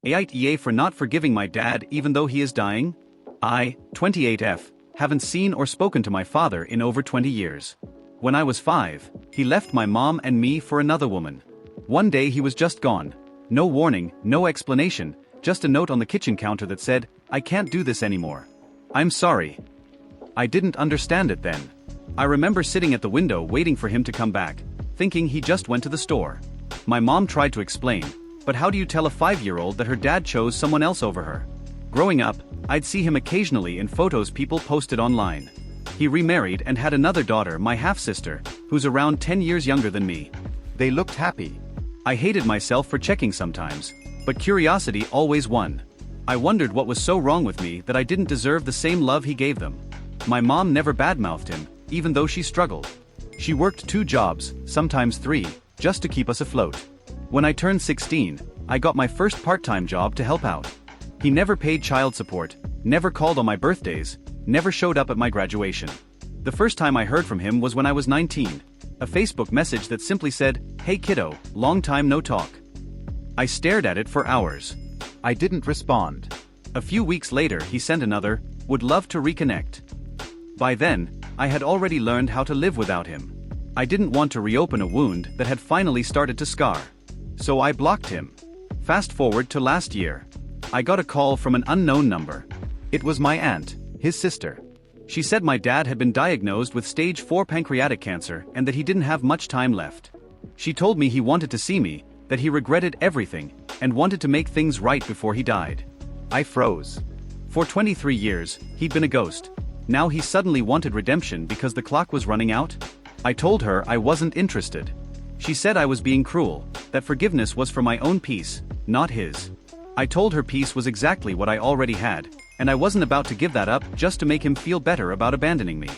AITA for not forgiving my dad even though he is dying? I, 28F, haven't seen or spoken to my father in over 20 years. When I was 5, he left my mom and me for another woman. One day he was just gone. No warning, no explanation, just a note on the kitchen counter that said, "I can't do this anymore. I'm sorry." I didn't understand it then. I remember sitting at the window waiting for him to come back, thinking he just went to the store. My mom tried to explain, but how do you tell a 5-year-old that her dad chose someone else over her? Growing up, I'd see him occasionally in photos people posted online. He remarried and had another daughter, my half-sister, who's around 10 years younger than me. They looked happy. I hated myself for checking sometimes, but curiosity always won. I wondered what was so wrong with me that I didn't deserve the same love he gave them. My mom never badmouthed him, even though she struggled. She worked 2 jobs, sometimes 3, just to keep us afloat. When I turned 16, I got my first part-time job to help out. He never paid child support, never called on my birthdays, never showed up at my graduation. The first time I heard from him was when I was 19. A Facebook message that simply said, "Hey kiddo, long time no talk." I stared at it for hours. I didn't respond. A few weeks later he sent another, "Would love to reconnect." By then, I had already learned how to live without him. I didn't want to reopen a wound that had finally started to scar. So I blocked him. Fast forward to last year. I got a call from an unknown number. It was my aunt, his sister. She said my dad had been diagnosed with stage 4 pancreatic cancer and that he didn't have much time left. She told me he wanted to see me, that he regretted everything, and wanted to make things right before he died. I froze. For 23 years, he'd been a ghost. Now he suddenly wanted redemption because the clock was running out? I told her I wasn't interested. She said I was being cruel, that forgiveness was for my own peace, not his. I told her peace was exactly what I already had, and I wasn't about to give that up just to make him feel better about abandoning me.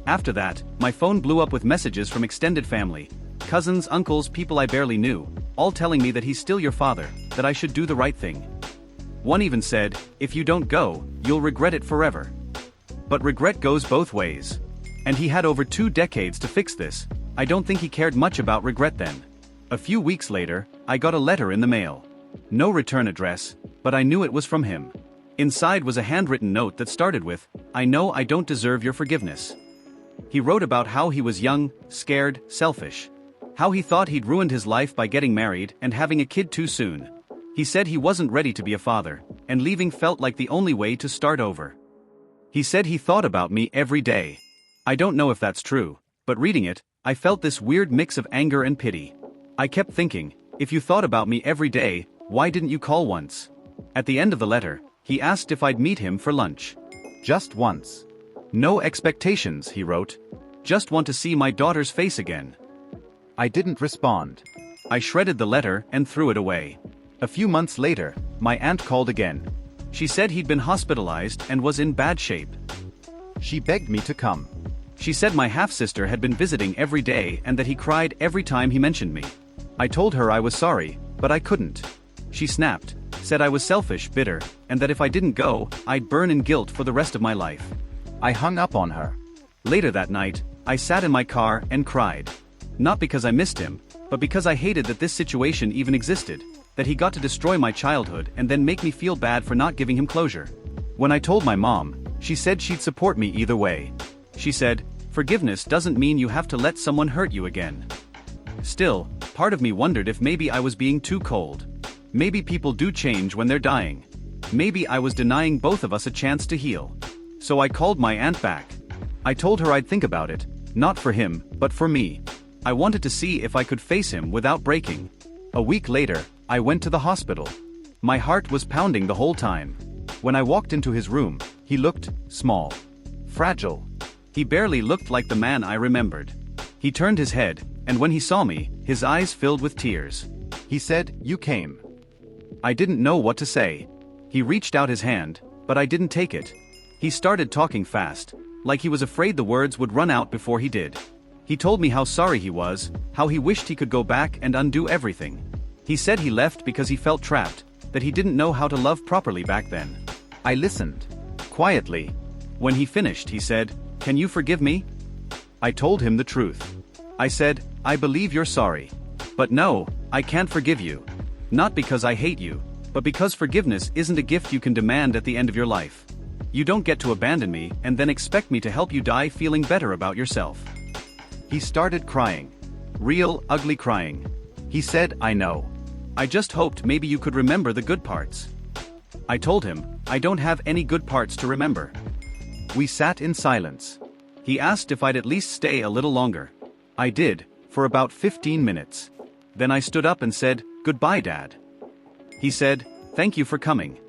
After that, my phone blew up with messages from extended family, cousins, uncles, people I barely knew, all telling me that he's still your father, that I should do the right thing. One even said, "If you don't go, you'll regret it forever." But regret goes both ways. And he had over 2 decades to fix this. I don't think he cared much about regret then. A few weeks later, I got a letter in the mail. No return address, but I knew it was from him. Inside was a handwritten note that started with, "I know I don't deserve your forgiveness." He wrote about how he was young, scared, selfish. How he thought he'd ruined his life by getting married and having a kid too soon. He said he wasn't ready to be a father, and leaving felt like the only way to start over. He said he thought about me every day. I don't know if that's true, but reading it, I felt this weird mix of anger and pity. I kept thinking, if you thought about me every day, why didn't you call once? At the end of the letter, he asked if I'd meet him for lunch. Just once. No expectations, he wrote. Just want to see my daughter's face again. I didn't respond. I shredded the letter and threw it away. A few months later, my aunt called again. She said he'd been hospitalized and was in bad shape. She begged me to come. She said my half-sister had been visiting every day and that he cried every time he mentioned me. I told her I was sorry, but I couldn't. She snapped, said I was selfish, bitter, and that if I didn't go, I'd burn in guilt for the rest of my life. I hung up on her. Later that night, I sat in my car and cried. Not because I missed him, but because I hated that this situation even existed, that he got to destroy my childhood and then make me feel bad for not giving him closure. When I told my mom, she said she'd support me either way. She said, "Forgiveness doesn't mean you have to let someone hurt you again." Still, part of me wondered if maybe I was being too cold. Maybe people do change when they're dying. Maybe I was denying both of us a chance to heal. So I called my aunt back. I told her I'd think about it, not for him, but for me. I wanted to see if I could face him without breaking. A week later, I went to the hospital. My heart was pounding the whole time. When I walked into his room, he looked small, fragile. He barely looked like the man I remembered. He turned his head, and when he saw me, his eyes filled with tears. He said, "You came." I didn't know what to say. He reached out his hand, but I didn't take it. He started talking fast, like he was afraid the words would run out before he did. He told me how sorry he was, how he wished he could go back and undo everything. He said he left because he felt trapped, that he didn't know how to love properly back then. I listened. Quietly. When he finished, he said, "Can you forgive me?" I told him the truth. I said, "I believe you're sorry. But no, I can't forgive you. Not because I hate you, But because forgiveness isn't a gift you can demand at the end of your life. You don't get to abandon me and then expect me to help you die feeling better about yourself. He started crying. Real, ugly crying. He said, I know. I just hoped maybe you could remember the good parts. I told him, I don't have any good parts to remember. We sat in silence. He asked if I'd at least stay a little longer. I did, for about 15 minutes. Then I stood up and said, goodbye, Dad. He said, thank you for coming.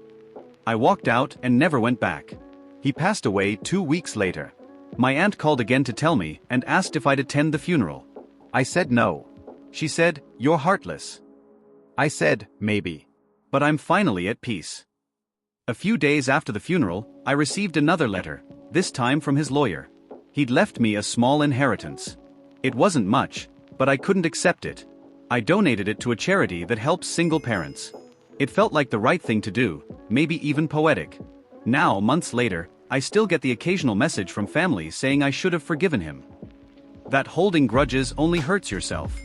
I walked out and never went back. He passed away 2 weeks later. My aunt called again to tell me and asked if I'd attend the funeral. I said no. She said, you're heartless. I said, maybe. But I'm finally at peace. A few days after the funeral, I received another letter, this time from his lawyer. He'd left me a small inheritance. It wasn't much, but I couldn't accept it. I donated it to a charity that helps single parents. It felt like the right thing to do, maybe even poetic. Now, months later, I still get the occasional message from family saying I should have forgiven him. That holding grudges only hurts yourself.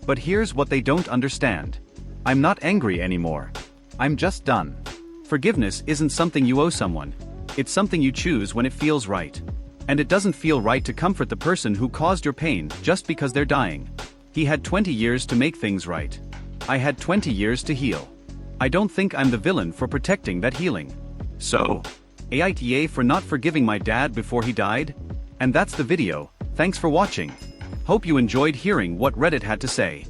But here's what they don't understand. I'm not angry anymore. I'm just done. Forgiveness isn't something you owe someone. It's something you choose when it feels right. And it doesn't feel right to comfort the person who caused your pain just because they're dying. He had 20 years to make things right. I had 20 years to heal. I don't think I'm the villain for protecting that healing. So, AITA for not forgiving my dad before he died? And that's the video. Thanks for watching. Hope you enjoyed hearing what Reddit had to say.